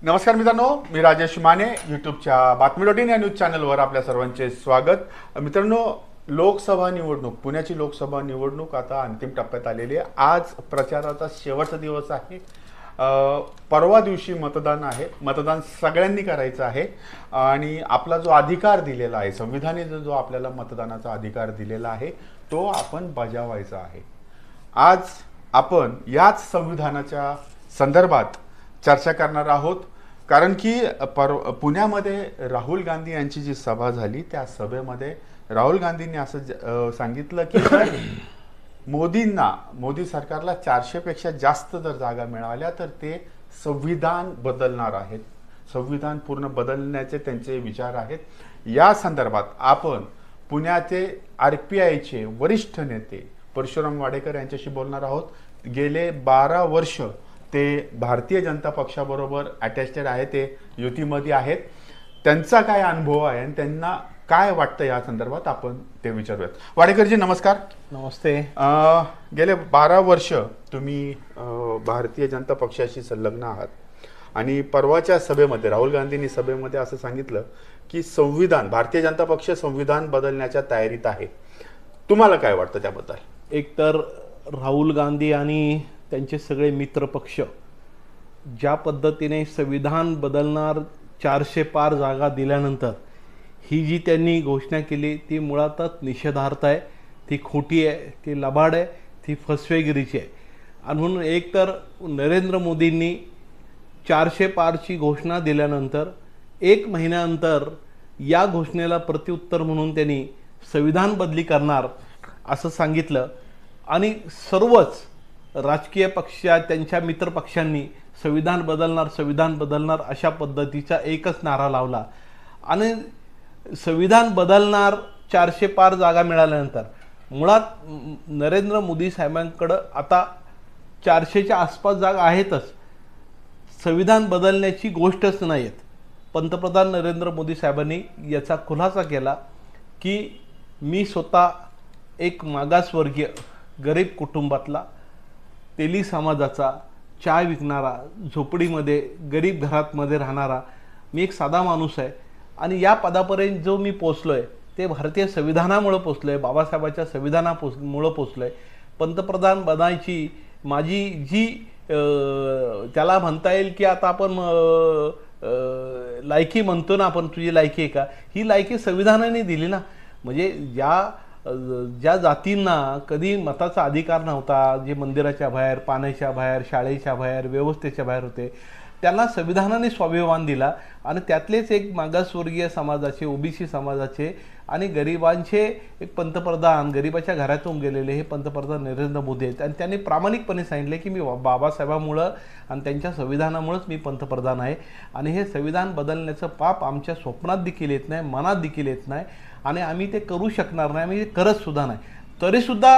नमस्कार मित्रांनो, मी राजेश माने. यूट्यूबच्या बातमी.इन या न्यूज चॅनलवर आपल्या सर्वांचे स्वागत. मित्रांनो, लोकसभा निवडणूक, पुण्याची लोकसभा निवडणूक आता अंतिम टप्प्यात आलेली आहे. आज प्रचाराचा शेवटचा दिवस आहे. परवा दिवशी मतदान आहे. मतदान सगळ्यांनी करायचं आहे आणि आपला जो अधिकार दिलेला आहे, संविधानाने जो आपल्याला मतदानाचा अधिकार दिलेला आहे, तो आपण बजावायचा आहे. आज आपण याच संविधानाच्या संदर्भात चर्चा करणार आहोत. कारण की पुण्यामध्ये राहुल गांधी यांची जी सभा झाली, त्या सभेमध्ये राहुल गांधींनी असं सांगितलं की मोदी सरकारला 400 पेक्षा जास्त जर जागा मिळाल्या तर ते संविधान बदलणार आहेत. संविधान पूर्ण बदलण्याचे त्यांचे विचार आहेत. या संदर्भात आपण पुण्याचे RPIचे वरिष्ठ नेते परशुराम वाडेकर यांच्याशी बोलणार आहोत. गेले 12 वर्ष ते भारतीय जनता पक्षाबरोबर अटॅचड आहे, ते युतीमध्ये आहेत. त्यांचा काय अनुभव आहे आणि त्यांना काय वाटतं या संदर्भात आपण ते विचारूयात. वाडेकरजी नमस्कार. नमस्ते. गेले 12 वर्ष तुम्ही भारतीय जनता पक्षाशी संलग्न आहात आणि परवाच्या सभेमध्ये राहुल गांधींनी सभेमध्ये असं सांगितलं की भारतीय जनता पक्ष संविधान बदलण्याच्या तयारीत आहे. तुम्हाला काय वाटतं त्याबद्दल? एक तर राहुल गांधी आणि त्यांचे सगळे मित्र पक्ष ज्या पद्धतीने संविधान बदलणार 400 पार जागा दिल्यानंतर ही जी त्यांनी घोषणा केली ती मुळातच निषेधार्थ आहे, ती खोटी आहे, ती लबाड आहे, ती फसवेगिरीची आहे. आणि म्हणून एक तर नरेंद्र मोदींनी 400 पारची घोषणा दिल्यानंतर 1 महिन्यानंतर या घोषणेला प्रत्युत्तर म्हणून त्यांनी संविधान बदली करणार असं सांगितलं आणि सर्वच राजकीय पक्ष त्यांच्या मित्र पक्षांनी संविधान बदलणार अशा पद्धतीचा एकच नारा लावला. आणि संविधान बदलणार 400 पार जागा मिळाल्यानंतर मुळात नरेंद्र मोदी साहेबांकडं आता 400च्या आसपास जागा आहेतच, संविधान बदलण्याची गोष्टच नाही आहेत. पंतप्रधान नरेंद्र मोदी साहेबांनी याचा खुलासा केला की मी स्वतः एक मागासवर्गीय गरीब कुटुंबातला, तेली समाजाचा, चाय विकणारा, झोपडीमध्ये गरीब घरातमध्ये राहणारा मी एक साधा माणूस आहे आणि या पदापर्यंत जो मी पोचलो आहे ते भारतीय संविधानामुळं पोचलो आहे, बाबासाहेबांच्या संविधानामुळं पोचलो आहे. पंतप्रधान बनायची माझी जी त्याला म्हणता येईल की आता आपण लायकी म्हणतो ना, आपण तुझी लायकी आहे का, ही लायकी संविधानाने दिली ना. म्हणजे ज्या जातींना कधी मताचा अधिकार नव्हता, जे मंदिराच्या बाहेर, पाण्याच्या बाहेर, शाळेच्या बाहेर, व्यवस्थेच्या बाहेर होते, त्यांना संविधानाने स्वाभिमान दिला. आणि त्यातलेच एक मागासवर्गीय समाजाचे, OBC समाजाचे आणि गरिबांचे एक पंतप्रधान, गरिबाच्या घरातून गेलेले हे पंतप्रधान नरेंद्र मोदी आहेत. आणि त्यांनी प्रामाणिकपणे सांगितले की मी बाबासाहेबांमुळं आणि त्यांच्या संविधानामुळंच मी पंतप्रधान आहे आणि हे संविधान बदलण्याचं पाप आमच्या स्वप्नात देखील येत नाही, मनात देखील येत नाही आणि आम्ही ते करू शकणार नाही, आम्ही ते करतसुद्धा नाही. तरीसुद्धा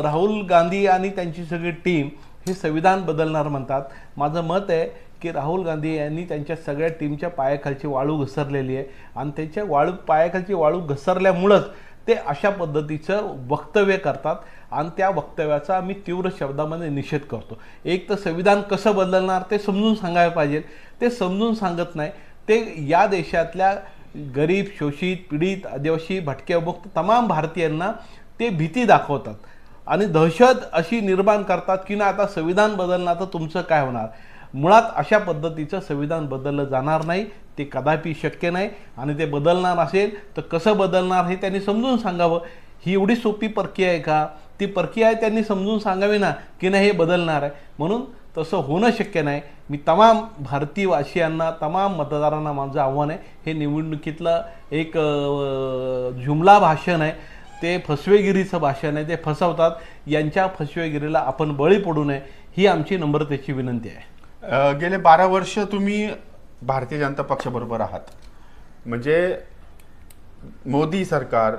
राहुल गांधी आणि त्यांची सगळी टीम हे संविधान बदलणार म्हणतात. माझं मत आहे की राहुल गांधी यांनी त्यांच्या सगळ्या टीमच्या पायाखालची वाळू घसरलेली आहे आणि त्यांच्या पायाखालची वाळू घसरल्यामुळंच ते अशा पद्धतीचं वक्तव्य करतात आणि त्या वक्तव्याचा आम्ही तीव्र शब्दामध्ये निषेध करतो. एक तर संविधान कसं बदलणार ते समजून सांगायला पाहिजे, ते समजून सांगत नाही. ते या देशातल्या गरीब, शोषित, पीडित, आदिवासी, भटके, अभुक्त तमाम भारतीयांना ते भीती दाखवतात आणि दहशत अशी निर्माण करतात की ना आता संविधान बदलणार तर तुमचं काय होणार. मुळात अशा पद्धतीचं संविधान बदललं जाणार नाही, ते कदापि शक्य नाही. आणि ते बदलणार असेल तर कसं बदलणार हे त्यांनी समजून सांगावं. ही एवढी सोपी प्रक्रिया आहे का? ती प्रक्रिया आहे त्यांनी समजून सांगावी ना की नाही हे बदलणार आहे. म्हणून तसं होणं शक्य नाही. मी तमाम भारतीयवासियांना, तमाम मतदारांना माझं आव्हान आहे, हे निवडणुकीतलं एक जुमला भाषण आहे, ते फसवेगिरीचं भाषण आहे, ते फसवतात. यांच्या फसवेगिरीला आपण बळी पडू नये ही आमची नम्रतेची विनंती आहे. गेले 12 वर्ष तुम्ही भारतीय जनता पक्षाबरोबर आहात. म्हणजे मोदी सरकार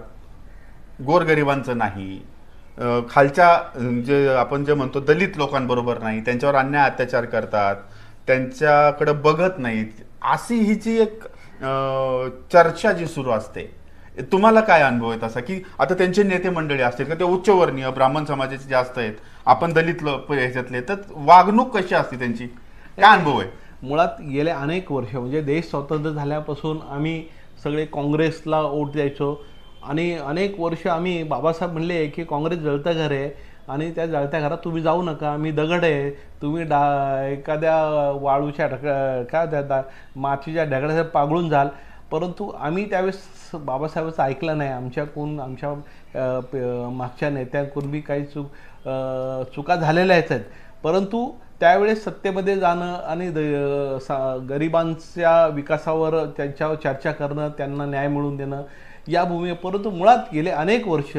गोरगरिबांचं नाही, खालच्या जे आपण जे म्हणतो दलित लोकांबरोबर नाही, त्यांच्यावर अन्याय अत्याचार करतात, त्यांच्याकडे बघत नाहीत, अशी हिची एक चर्चा जी सुरू असते. तुम्हाला काय अनुभव आहे तसा की आता त्यांचे नेते मंडळी असतील का ते उच्चवर्णीय ब्राह्मण समाजाचे जास्त आहेत, आपण दलित ह्याच्यातले, तर वागणूक कशी असते त्यांची, काय अनुभव आहे? मुळात गेले अनेक वर्ष म्हणजे देश स्वतंत्र झाल्यापासून आम्ही सगळे काँग्रेसला वोट द्यायचो आणि अनेक वर्ष आम्ही बाबासाहेब म्हणले की काँग्रेस जळतं घर आहे आणि त्या जळत्या घरात तुम्ही जाऊ नका, मी दगड आहे, तुम्ही एखाद्या वाळूच्या काय मातीच्या ढगड्यात पागळून जाल. परंतु आम्ही त्यावेळेस बाबासाहेबांचं ऐकलं नाही. आमच्या मागच्या नेत्यांकडून बी काही चुका झालेल्याच आहेत. परंतु त्यावेळेस सत्तेमध्ये जाणं आणि गरिबांच्या विकासावर त्यांच्यावर चर्चा करणं, त्यांना न्याय मिळवून देणं या भूमी. परंतु मुळात गेले अनेक वर्ष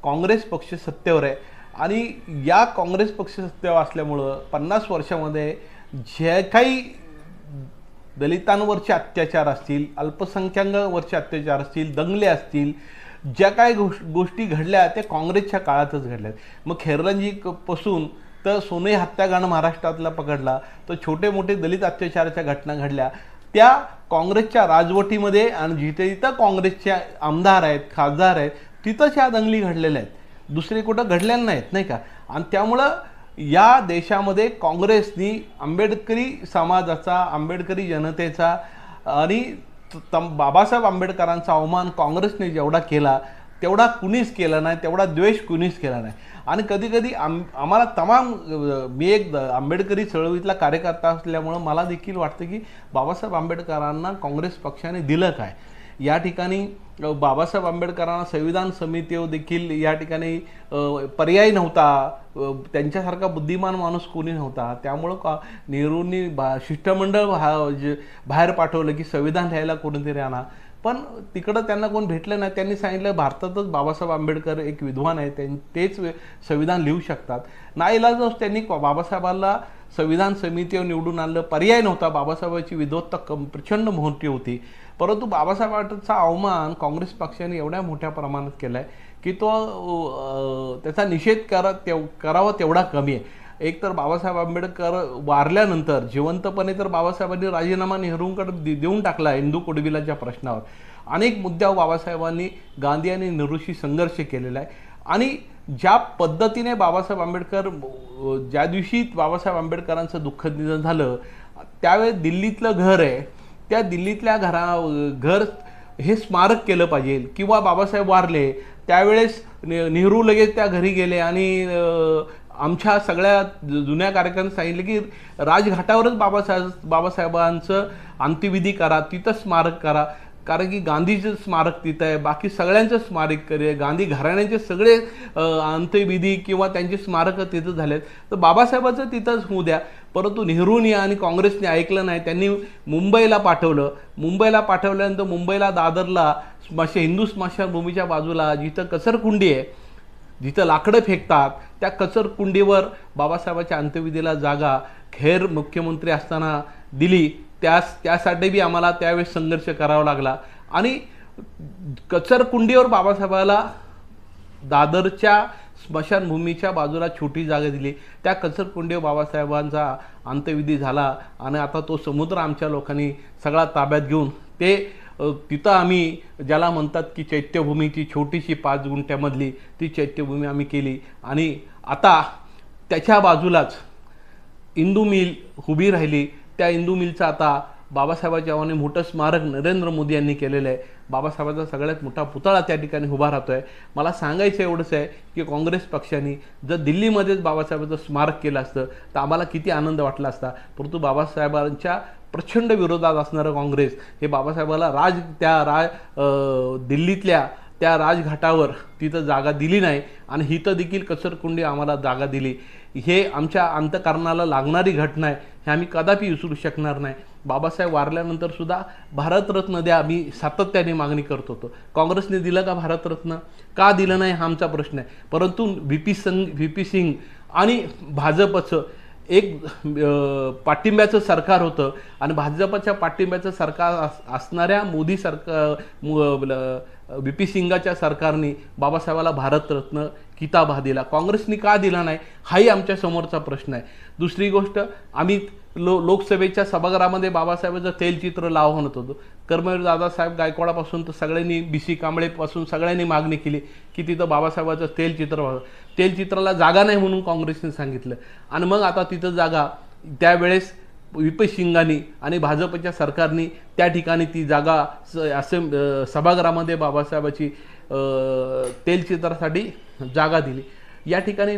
काँग्रेस पक्ष सत्तेवर आहे आणि या काँग्रेस पक्ष सत्तेवर असल्यामुळं 50 वर्षामध्ये जे काही दलितांवरचे अत्याचार असतील, अल्पसंख्याकांवरचे अत्याचार असतील, दंगले असतील, ज्या काही गोष्टी घडल्या त्या काँग्रेसच्या काळातच घडल्यात. मग खैरलांजीपासून तर सोने हत्याकांड महाराष्ट्रातला पकडला तर छोटे मोठे दलित अत्याचाराच्या घटना घडल्या त्या काँग्रेसच्या राजवटीमध्ये आणि जिथे जिथं काँग्रेसचे आमदार आहेत, खासदार आहेत, तिथंच ह्या दंगली घडलेल्या आहेत, दुसरे कुठं घडलेल्या नाहीत, नाही का. आणि त्यामुळं या देशामध्ये काँग्रेसनी आंबेडकरी समाजाचा, आंबेडकरी जनतेचा आणि बाबासाहेब आंबेडकरांचा अवमान काँग्रेसने जेवढा केला तेवढा कुणीच केला नाही, तेवढा द्वेष कुणीच केला नाही. आणि कधीकधी आम्हाला मी एक आंबेडकरी चळवळीतला कार्यकर्ता असल्यामुळं मला देखील वाटतं की बाबासाहेब आंबेडकरांना काँग्रेस पक्षाने दिलं काय. या ठिकाणी बाबासाहेब आंबेडकरांना संविधान समितीवर देखील या ठिकाणी पर्याय नव्हता, त्यांच्यासारखा बुद्धिमान माणूस कोणी नव्हता. त्यामुळं नेहरूंनी शिष्टमंडळ बाहेर पाठवलं की संविधान लिहायला कोणीतरी आणा. पण तिकडं त्यांना कोण भेटलं नाही. त्यांनी सांगितलं भारतातच बाबासाहेब आंबेडकर एक विद्वान आहे, तेच संविधान लिहू शकतात. नाईलाजाने त्यांनी बाबासाहेबांना संविधान समितीवर निवडून आणलं. पर्याय नव्हता. बाबासाहेबांची विद्वत्ता प्रचंड मोठी होती. परंतु बाबासाहेबांचा अवमान काँग्रेस पक्षाने एवढ्या मोठ्या प्रमाणात केला आहे की तो त्याचा निषेध करावा तेवढा कमी आहे. एक तर बाबासाहेब आंबेडकर वारल्यानंतर जिवंतपणे तर बाबासाहेबांनी राजीनामा नेहरूंकडे देऊन टाकला हिंदू कुडबिलाच्या प्रश्नावर. अनेक मुद्द्यावर बाबासाहेबांनी गांधी आणि नेहरूशी संघर्ष केलेला आहे. आणि ज्या पद्धतीने बाबासाहेब आंबेडकर ज्या दिवशी बाबासाहेब आंबेडकरांचं दुःखद निधन झालं त्यावेळेस दिल्लीतलं घर आहे, त्या दिल्लीतल्या घर हे स्मारक केलं पाहिजे. किंवा बाबासाहेब वारले त्यावेळेस नेहरू लगेच त्या घरी गेले आणि आमच्या सगळ्या जुन्या कार्यकर्त्यांनी सांगितलं की राजघाटावरच बाबासाहेबांचं अंत्यविधी करा, तिथं स्मारक करा. कारण की गांधीचं स्मारक तिथं आहे, बाकी सगळ्यांचं स्मारक करे, गांधी घराण्याचे सगळे अंत्यविधी किंवा त्यांचे स्मारकं तिथं झालेत, तर बाबासाहेबांचं तिथंच होऊ द्या. परंतु नेहरूंनी आणि काँग्रेसने ऐकलं नाही. त्यांनी मुंबईला पाठवलं. मुंबईला पाठवल्यानंतर मुंबईला दादरला हिंदू स्मशानभूमीच्या बाजूला जिथं कचरकुंडी आहे, जिथं लाकडं फेकतात, त्या कचरकुंडीवर बाबासाहेबांच्या अंत्यविधीला जागा खैर मुख्यमंत्री असताना दिली. त्यासाठी बी आम्हाला त्यावेळेस संघर्ष करावा लागला. आणि कचरकुंडीवर बाबासाहेबाला दादरच्या स्मशानभूमीच्या बाजूला छोटी जागा दिली. त्या कचरकुंडीवर बाबासाहेबांचा अंत्यविधी झाला. आणि आता तो समुद्र आमच्या लोकांनी सगळा ताब्यात घेऊन तिथं आम्ही ज्याला म्हणतात की चैत्यभूमीची छोटीशी 5 गुंठ्यामधली ती चैत्यभूमी आम्ही केली. आणि आता त्याच्या बाजूलाच इंदू मिल उभी राहिली. त्या इंदू मिलचं आता बाबासाहेबांच्या नावाने मोठं स्मारक नरेंद्र मोदी यांनी केलेलं आहे. बाबासाहेबांचा सगळ्यात मोठा पुतळा त्या ठिकाणी उभा राहतोय. मला सांगायचं एवढंच आहे की काँग्रेस पक्षाने जर दिल्लीमध्येच बाबासाहेबांचं स्मारक केलं असतं तर आम्हाला किती आनंद वाटला असता. परंतु बाबासाहेबांच्या प्रचंड विरोधात असणारं काँग्रेस हे बाबासाहेबाला दिल्लीतल्या त्या राजघाटावर तिथं जागा दिली नाही. आणि हिथं देखील कचरकुंडी आम्हाला जागा दिली. हे आमच्या अंतःकरणाला लागणारी घटना आहे. हे आम्ही कदापि विसरू शकणार नाही. बाबासाहेब वारल्यानंतर सुद्धा भारतरत्न द्या आम्ही सातत्याने मागणी करत होतो. काँग्रेसने दिलं का भारतरत्न? का दिलं नाही हा आमचा प्रश्न आहे. परंतु व्ही पी सिंग आणि भाजपचं एक पाठिंब्याचं सरकार होतं आणि भाजपच्या पाठिंब्याचं सरकार असणाऱ्या मोदी सरकार व्ही पी सिंगाच्या सरकारने बाबासाहेबाला भारतरत्न किताब हा दिला. काँग्रेसने का दिला नाही हाही आमच्या समोरचा प्रश्न आहे. दुसरी गोष्ट, आम्ही लोकसभेच्या सभागृहामध्ये बाबासाहेबांचं तेलचित्र लाव म्हणत होतो. कर्मवीर दादासाहेब गायकवाडापासून तर सगळ्यांनी BC कांबळेपासून सगळ्यांनी मागणी केली की तिथं बाबासाहेबांचं तेलचित्राला जागा नाही म्हणून काँग्रेसने सांगितलं. आणि मग आता तिथं जागा त्यावेळेस विपे सिंगांनी आणि भाजपच्या सरकारने त्या ठिकाणी ती जागा असे सभागृहामध्ये बाबासाहेबाची तेलचित्रासाठी जागा दिली. या ठिकाणी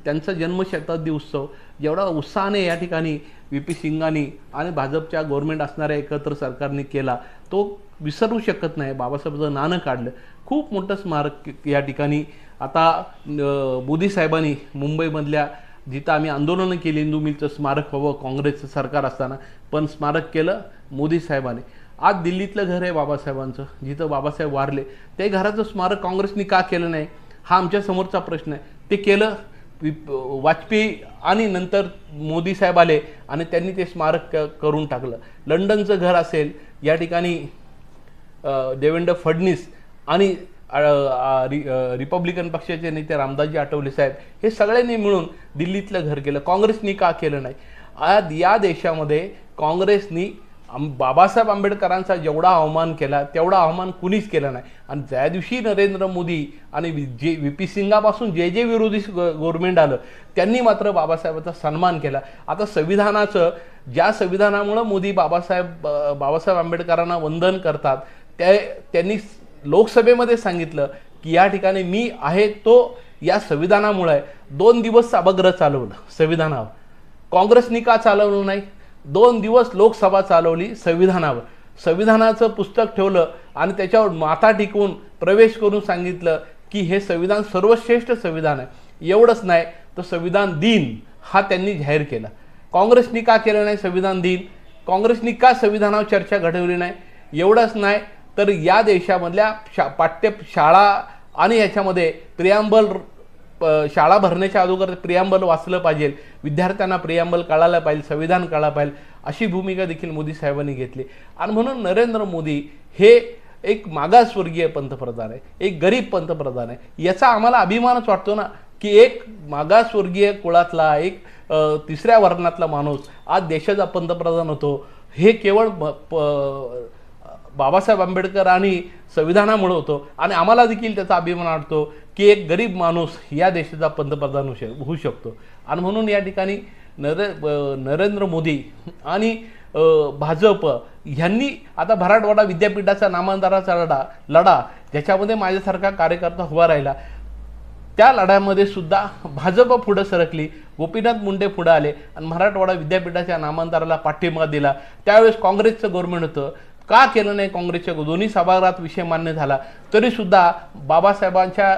त्यांचा जन्मशताब्दी उत्सव जेवढा उत्साहाने या ठिकाणी विपी सिंगांनी आणि भाजपच्या गव्हर्नमेंट असणाऱ्या एकत्र सरकारने केला तो विसरू शकत नाही. बाबासाहेबांचं नाणं काढलं, खूप मोठं स्मारक या ठिकाणी आता मोदी साहेबांनी मुंबईमधल्या जिथं आम्ही आंदोलनं केली इंदू मिलचं स्मारक हवं काँग्रेसचं सरकार असताना, पण स्मारक केलं मोदी साहेबांनी. आज दिल्लीतलं घर आहे बाबासाहेबांचं जिथं बाबासाहेब वारले, ते घराचं स्मारक काँग्रेसनी का केलं नाही हा आमच्या समोरचा प्रश्न आहे. ते केलं वाजपेयी आणि नंतर मोदी साहेब आले आणि त्यांनी ते स्मारक करून टाकलं. लंडनचं घर असेल, या ठिकाणी देवेंद्र फडणवीस आणि रिपब्लिकन पक्षाचे नेते रामदासजी आठवले साहेब हे सगळ्यांनी मिळून दिल्लीतलं घर केलं. काँग्रेसनी का केलं नाही? आज या देशामध्ये काँग्रेसनी बाबासाहेब आंबेडकरांचा जेवढा अवमान केला तेवढा अवमान कुणीच केला नाही. आणि ज्या दिवशी नरेंद्र मोदी आणि विपी सिंगापासून जे विरोधी गव्हर्नमेंट आलं त्यांनी मात्र बाबासाहेबांचा सन्मान केला. आता संविधानाचं ज्या संविधानामुळं मोदी बाबासाहेब आंबेडकरांना वंदन करतात त्यांनी लोकसभेमध्ये सांगितलं की या ठिकाणी मी आहे तो या संविधानामुळे 2 दिवस सभागृह चालवलं संविधानावर. काँग्रेसनी का चालवलं नाही? 2 दिवस लोकसभा चालवली संविधानावर. संविधानाचं पुस्तक ठेवलं आणि त्याच्यावर माथा टिकवून प्रवेश करून सांगितलं की हे संविधान सर्वश्रेष्ठ संविधान आहे. एवढंच नाही तर संविधान दिन हा त्यांनी जाहीर केला. काँग्रेसनी का केलं नाही संविधान दिन? काँग्रेसनी का संविधानावर चर्चा घडवली नाही? एवढंच नाही तर या देशामधल्या शाळा आणि ह्याच्यामध्ये प्रियांबल शाळा भरण्याच्या अगोदर प्रियांबल वाचलं पाहिजे, विद्यार्थ्यांना प्रियांबल कळायला पाहिजे, संविधान कळायला पाहिजे, अशी भूमिका देखील मोदी साहेबांनी घेतली. आणि म्हणून नरेंद्र मोदी हे एक मागासवर्गीय पंतप्रधान आहे, एक गरीब पंतप्रधान आहे. याचा आम्हाला अभिमानच वाटतो ना की एक मागासवर्गीय कुळातला एक 3ऱ्या वर्णातला माणूस आज देशाचा पंतप्रधान होतो. हे केवळ बाबासाहेब आंबेडकर आणि संविधानामुळे होतो. आणि आम्हाला देखील त्याचा अभिमान वाटतो की एक गरीब माणूस या देशाचा पंतप्रधान होऊ शकतो. आणि म्हणून या ठिकाणी नरेंद्र मोदी आणि भाजप ह्यांनी आता मराठवाडा विद्यापीठाचा नामांतराचा लढा ज्याच्यामध्ये माझ्यासारखा कार्यकर्ता उभा राहिला, त्या लढ्यामध्ये सुद्धा भाजप पुढे सरकली, गोपीनाथ मुंडे पुढे आले आणि मराठवाडा विद्यापीठाच्या नामांतराला पाठिंबा दिला. त्यावेळेस काँग्रेसचं गव्हर्नमेंट होतं. का केलं नाही? काँग्रेसच्या दोन्ही सभागृहात विषय मान्य झाला तरीसुद्धा बाबासाहेबांच्या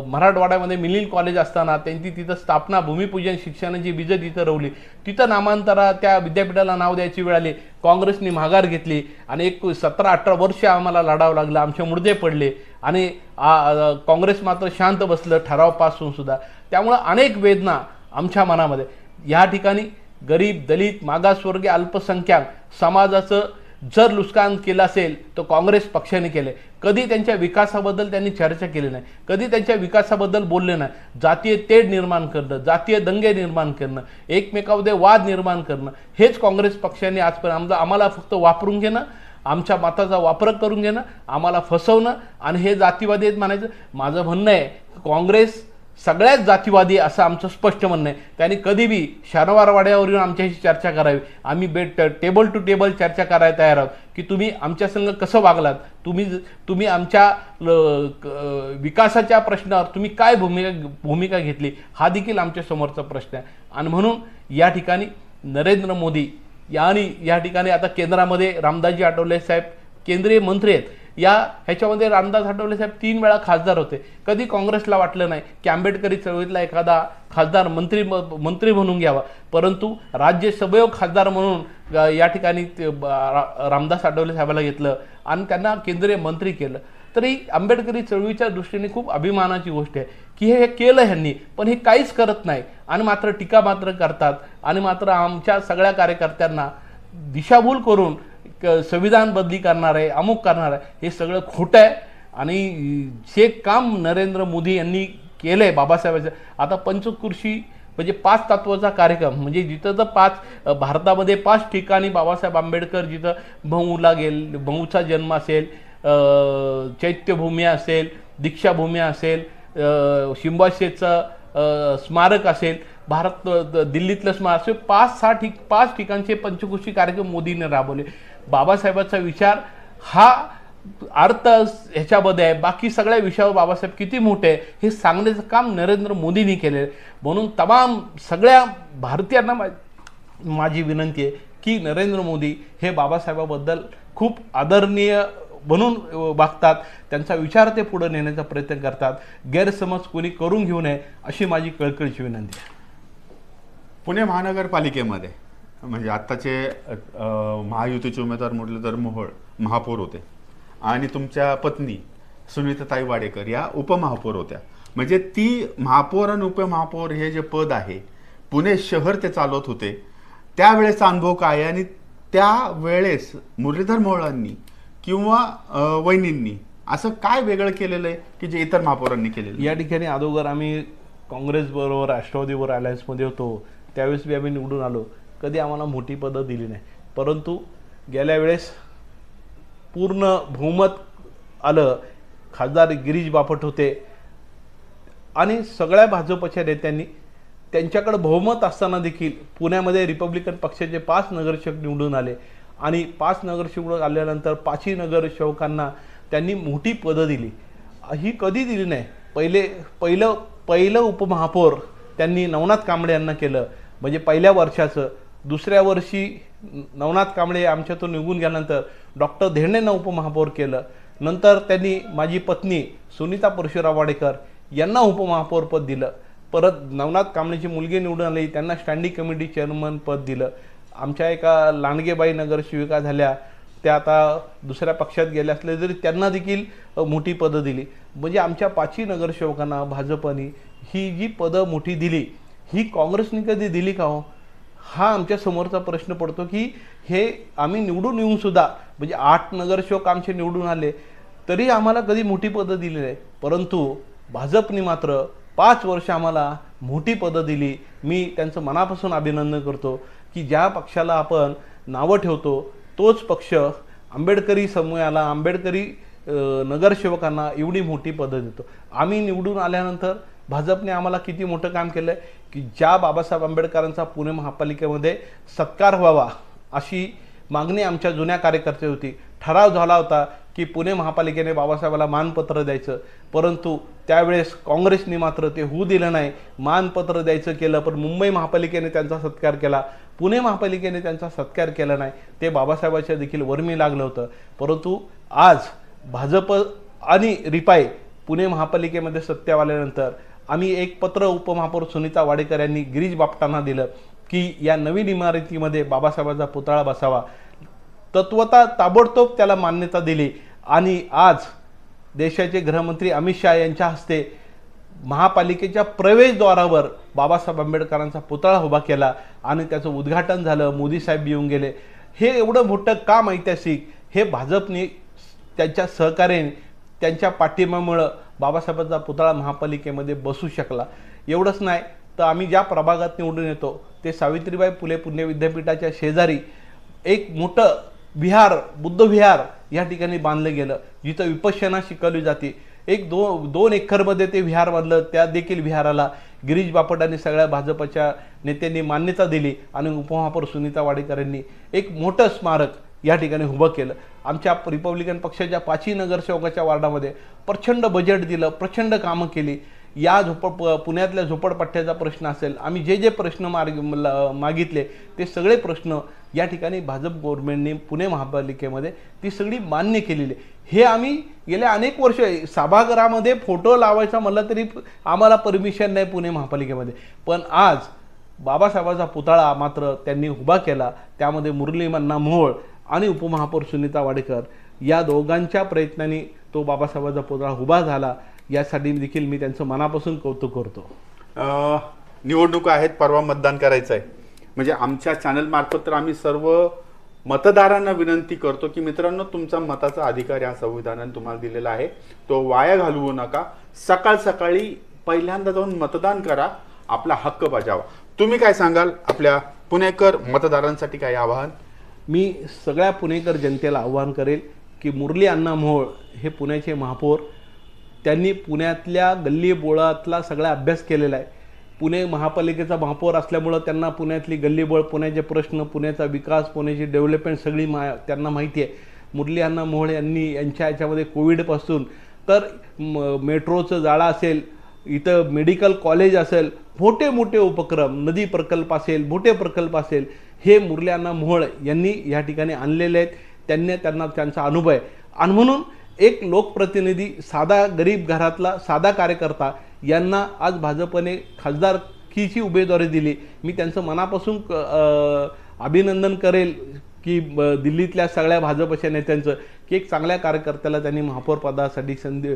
मराठवाड्यामध्ये मिलिंद कॉलेज असताना त्यांची तिथं स्थापना भूमिपूजन शिक्षणाची बीजं तिथं रोवली. तिथं नामांतरा त्या विद्यापीठाला नाव द्यायची वेळ आली, काँग्रेसने माघार घेतली आणि 17-18 वर्ष आम्हाला लढावं लागलं, आमचे मुडदे पडले आणि काँग्रेस मात्र शांत बसलं ठराव पास होऊन सुद्धा. त्यामुळं अनेक वेदना आमच्या मनामध्ये. या ठिकाणी गरीब, दलित, मागासवर्गीय, अल्पसंख्याक समाजाचं जर नुकसान केलं असेल तर काँग्रेस पक्षाने केले. कधी त्यांच्या विकासाबद्दल त्यांनी चर्चा केली नाही, कधी त्यांच्या विकासाबद्दल बोलले नाही. जातीय तेढ निर्माण करणं, जातीय दंगे निर्माण करणं, एकमेकांमध्ये वाद निर्माण करणं हेच काँग्रेस पक्षाने आजपर्यंत आम्हाला फक्त वापरून घेणं, आमच्या मताचा वापर करून घेणं, आम्हाला फसवणं आणि हे जातीवादी आहेत म्हणायचं. माझं म्हणणं आहे काँग्रेस सगळ्याच जातीवादी असं आमचं स्पष्ट म्हणणं आहे. त्यांनी कधी बी शनिवारवाड्यावर येऊन आमच्याशी चर्चा करावी. आम्ही टेबल टू टेबल चर्चा करायला तयार आहोत की तुम्ही आमच्या संग कसं वागलात, तुम्ही आमच्या विकासाच्या प्रश्नावर तुम्ही काय भूमिका घेतली हा देखील आमच्या समोरचा प्रश्न आहे. आणि म्हणून या ठिकाणी नरेंद्र मोदी आणि या ठिकाणी आता केंद्रामध्ये रामदासजी आठवले साहेब केंद्रीय मंत्री आहेत. ह्याच्यामध्ये रामदास आठवले साहेब 3 वेळा खासदार होते. कधी काँग्रेसला वाटलं नाही की आंबेडकरी चळवळीतला एखादा खासदार मंत्री म्हणून घ्यावा, परंतु राज्यसभेवर खासदार म्हणून या ठिकाणी रामदास आठवले साहेबाला घेतलं आणि त्यांना केंद्रीय मंत्री केलं. तरी आंबेडकरी चळवळीच्या दृष्टीने खूप अभिमानाची गोष्ट आहे की हे केलं ह्यांनी, पण हे काहीच करत नाही आणि मात्र टीका मात्र करतात आणि मात्र आमच्या सगळ्या कार्यकर्त्यांना दिशाभूल करून संविधान बदली करणार आहे, अमुक करणार आहे, हे सगळं खोटं आहे. आणि जे काम नरेंद्र मोदी यांनी केलं आहे बाबासाहेबांचं, आता पंचकृषी म्हणजे 5 तत्वाचा कार्यक्रम म्हणजे जिथं तर भारतामध्ये 5 ठिकाणी बाबासाहेब आंबेडकर जिथं भाऊचा जन्म असेल, चैत्यभूमी असेल, दीक्षाभूमी असेल, शिंबाशेचं स्मारक असेल, दिल्लीतलं स्मारक असेल, 5 ठिकाणचे पंचकोशी कार्यक्रम मोदींनी राबवले. बाबासाहेबांचा विचार हा अर्थ ह्याच्यामध्ये आहे, बाकी सगळ्या विषयावर बाबासाहेब किती मोठे आहे हे सांगण्याचं काम नरेंद्र मोदींनी केले. म्हणून तमाम सगळ्या भारतीयांना माझी विनंती आहे की नरेंद्र मोदी हे बाबासाहेबाबद्दल खूप आदरणीय म्हणून वागतात, त्यांचा विचार ते पुढे नेण्याचा प्रयत्न करतात. गैरसमज कोणी करून घेऊ नये अशी माझी कळकळीची विनंती आहे. पुणे महानगरपालिकेमध्ये म्हणजे आत्ताचे महायुतीचे उमेदवार म्हटलं तर मोहोळ महापौर होते आणि तुमच्या पत्नी सुनीताताई वाडेकर या उपमहापौर होत्या. म्हणजे ती महापौर आणि उपमहापौर हे जे पद आहे पुणे शहर ते चालवत होते, त्यावेळेचा अनुभव काय आणि त्यावेळेस मुरलीधर मोहोळांनी किंवा वहिनींनी असं काय वेगळं केलेलं आहे की जे इतर महापौरांनी केलेलं? या ठिकाणी अगोदर आम्ही काँग्रेसबरोबर राष्ट्रवादीबरोबर अलायन्समध्ये होतो, त्यावेळेस बी आम्ही निवडून आलो, कधी आम्हाला मोठी पदं दिली नाही. परंतु गेल्या वेळेस पूर्ण बहुमत आलं, खासदार गिरीश बापट होते आणि सगळ्या भाजपच्या नेत्यांनी त्यांच्याकडे बहुमत असताना देखील पुण्यामध्ये रिपब्लिकन पक्षाचे 5 नगरसेवक निवडून आले आणि 5 नगरसेवक आल्यानंतर 5ही नगरसेवकांना त्यांनी मोठी पदं दिली. ही कधी दिली नाही. पहिलं उपमहापौर त्यांनी नवनाथ कांबळे यांना केलं, म्हणजे पहिल्या वर्षाचं. दुसऱ्या वर्षी नवनाथ कांबळे आमच्यातून निघून गेल्यानंतर डॉक्टर धेंडेंना उपमहापौर केलं. नंतर त्यांनी माझी पत्नी सुनीता परशुराम वाडेकर यांना उपमहापौर पद दिलं. परत नवनाथ कांबळेची मुलगी निवडून आली, त्यांना स्टँडिंग कमिटी चेअरमन पद दिलं. आमच्या एका लांडगेबाई नगरसेविका झाल्या, त्या आता दुसऱ्या पक्षात गेल्या असले तरी त्यांना देखील मोठी पदं दिली. म्हणजे आमच्या 5ही नगरसेवकांना भाजपने ही जी पदं मोठी दिली, ही काँग्रेसने कधी दिली का हो? हा आमच्या समोरचा प्रश्न पडतो की हे आम्ही निवडून येऊन सुद्धा म्हणजे 8 नगरसेवक आमचे निवडून आले तरी आम्हाला कधी मोठी पदं दिली नाही. परंतु भाजपने मात्र 5 वर्ष आम्हाला मोठी पदं दिली. मी त्यांचं मनापासून अभिनंदन करतो की ज्या पक्षाला आपण नावं ठेवतो तोच पक्ष आंबेडकरी समूहाला, आंबेडकरी नगरसेवकांना एवढी मोठी पदं देतो. आम्ही निवडून आल्यानंतर भाजपने आम्हाला किती मोठं काम केलं आहे की ज्या बाबासाहेब आंबेडकरांचा पुणे महापालिकेमध्ये सत्कार व्हावा अशी मागणी आमच्या जुन्या कार्यकर्ते होती. ठराव झाला होता की पुणे महापालिकेने बाबासाहेबाला मानपत्र द्यायचं, परंतु त्यावेळेस काँग्रेसने मात्र ते होऊ दिलं नाही. मानपत्र द्यायचं केलं, पण मुंबई महापालिकेने त्यांचा सत्कार केला, पुणे महापालिकेने त्यांचा सत्कार केला नाही. ते बाबासाहेबाच्या देखील वर्मी लागलं होतं. परंतु आज भाजप आणि रिपाई पुणे महापालिकेमध्ये सत्तेवर आल्यानंतर आम्ही एक पत्र उपमहापौर सुनीता वाडेकर यांनी गिरीश बापटांना दिलं की या नवीन इमारतीमध्ये बाबासाहेबांचा पुतळा बसावा. तत्वता ताबडतोब त्याला मान्यता दिली आणि आज देशाचे गृहमंत्री अमित शहा यांच्या हस्ते महापालिकेच्या प्रवेशद्वारावर बाबासाहेब आंबेडकरांचा पुतळा उभा केला आणि त्याचं उद्घाटन झालं. मोदी साहेब येऊन गेले. हे एवढं मोठं काम ऐतिहासिक हे भाजपने त्यांच्या सहकार्याने त्यांच्या पाठिंब्यामुळं बाबासाहेबांचा पुतळा महापालिकेमध्ये बसू शकला. एवढंच नाही तर आम्ही ज्या प्रभागात निवडून येतो ते सावित्रीबाई फुले पुणे विद्यापीठाच्या शेजारी एक मोठं विहार, बुद्ध विहार या ठिकाणी बांधलं गेलं, जिथं विपश्यना शिकवली जाते. एक 2 एकरमध्ये ते विहार बांधलं. त्या देखील विहाराला गिरीश बापट आणि सगळ्या भाजपच्या नेत्यांनी मान्यता दिली आणि उपमहापौर सुनीता वाडेकर यांनी एक मोठं स्मारक या ठिकाणी उभं केलं. आमच्या रिपब्लिकन पक्षाच्या 5ही नगरसेवकाच्या वार्डामध्ये प्रचंड बजेट दिलं, प्रचंड कामं केली. या पुण्यातल्या झोपडपट्ट्याचा प्रश्न असेल, आम्ही जे प्रश्न मागितले ते सगळे प्रश्न या ठिकाणी भाजप गव्हर्नमेंटने पुणे महापालिकेमध्ये ती सगळी मान्य केलेली. हे आम्ही गेल्या अनेक वर्ष सभागृहामध्ये फोटो लावायचा म्हणलं तरी आम्हाला परमिशन नाही पुणे महापालिकेमध्ये, पण आज बाबासाहेबांचा पुतळा मात्र त्यांनी उभा केला. त्यामध्ये मुरलीमण्णा मोहोळ आणि उपमहापौर सुनीता वाडेकर या दोघांच्या प्रयत्नांनी तो बाबासाहेबांचा पुतळा उभा झाला. यासाठी देखील मी त्यांचं मनापासून कौतुक करतो. निवडणुका आहेत, परवा मतदान करायचं आहे. म्हणजे आमच्या चॅनल मार्फत तर आम्ही सर्व मतदारांना विनंती करतो की मित्रांनो, तुमचा मताचा अधिकार या संविधानाने तुम्हाला दिलेला आहे, तो वाया घालवू नका. सकाळी पहिल्यांदा जाऊन मतदान करा, आपला हक्क बजावा. तुम्ही काय सांगाल आपल्या पुणेकर मतदारांसाठी काय आवाहन? मी सगळ्या पुणेकर जनतेला आवाहन करेल की मुरली अण्णा मोहोळ हे पुण्याचे महापौर, त्यांनी पुण्यातल्या गल्ली बोळातला सगळा अभ्यास केलेला आहे. पुणे महापालिकेचा महापौर असल्यामुळं त्यांना पुण्यातली गल्लीबोळ, पुण्याचे प्रश्न, पुण्याचा विकास, पुण्याची डेव्हलपमेंट सगळी त्यांना माहिती आहे. मुरली अण्णा मोहोळ यांनी यांच्या याच्यामध्ये कोविडपासून तर मेट्रोचं जाळं असेल, इथं मेडिकल कॉलेज असेल, मोठे मोठे उपक्रम, नदी प्रकल्प असेल, मोठे प्रकल्प असेल, हे मुरली अण्णा मोहोळ यांनी या ठिकाणी आणलेले आहेत. त्यांना त्यांचा अनुभव आहे. आणि म्हणून एक लोकप्रतिनिधी, साधा गरीब घरातला साधा कार्यकर्ता यांना आज भाजपने खासदारकीची उमेदवारी दिली. मी त्यांचं मनापासून अभिनंदन करेल की दिल्लीतल्या सगळ्या भाजपच्या नेत्यांचं, की एक चांगल्या कार्यकर्त्याला त्यांनी महापौर पदासाठी संधी,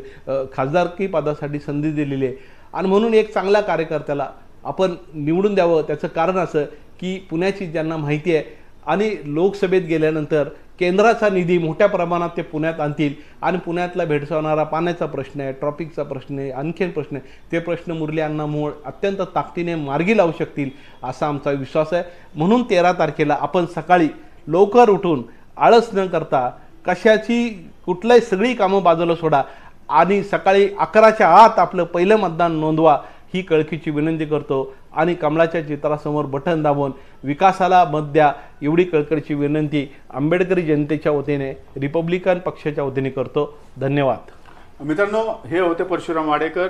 खासदारकी पदासाठी संधी दिलेली आहे. आणि म्हणून एक चांगल्या कार्यकर्त्याला आपण निवडून द्यावं. त्याचं कारण असं की पुण्याची ज्यांना माहिती आहे आणि लोकसभेत गेल्यानंतर केंद्राचा निधी मोठ्या प्रमाणात ते पुण्यात आणतील आणि पुण्यातला भेडसावणारा पाण्याचा प्रश्न आहे, ट्रॉफिकचा प्रश्न आहे, आणखीन प्रश्न आहे, ते प्रश्न मुरली अण्णा मोहोळ अत्यंत ताकदीने मार्गी लावू शकतील असा आमचा विश्वास आहे. म्हणून 13 तारखेला आपण सकाळी लवकर उठून आळस न करता कशाची कुठल्याही सगळी कामं बाजूला सोडा आणि सकाळी 11च्या आत आपलं पहिलं मतदान नोंदवा ही कळकीची विनंती करतो. आणि कमळाच्या चित्रासमोर बटन दाबून विकासाला मत द्या एवढी कळकळीची विनंती आंबेडकरी जनतेच्या वतीने, रिपब्लिकन पक्षाच्या वतीने करतो. धन्यवाद. मित्रांनो, हे होते परशुराम वाडेकर,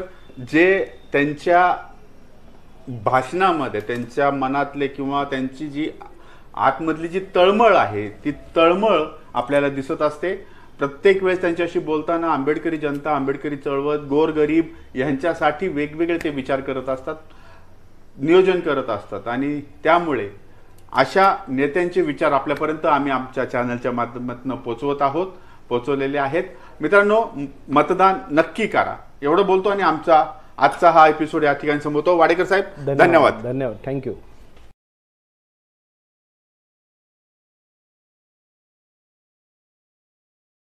जे त्यांच्या भाषणामध्ये त्यांच्या मनातले किंवा त्यांची जी आतमधली जी तळमळ आहे ती तळमळ आपल्याला दिसत असते. प्रत्येक वेळेस त्यांच्याशी बोलताना आंबेडकरी जनता, आंबेडकरी चळवळ, गोरगरीब यांच्यासाठी वेगवेगळे ते विचार करत असतात, नियोजन करत असतात. आणि त्यामुळे अशा नेत्यांचे विचार आपल्यापर्यंत आम्ही आमच्या चॅनलच्या माध्यमातून पोचवलेले आहेत. मित्रांनो, मतदान नक्की करा एवढं बोलतो आणि आजचा हा एपिसोड या ठिकाणी संपवतो. वाडेकर साहेब, धन्यवाद. धन्यवाद. थँक्यू.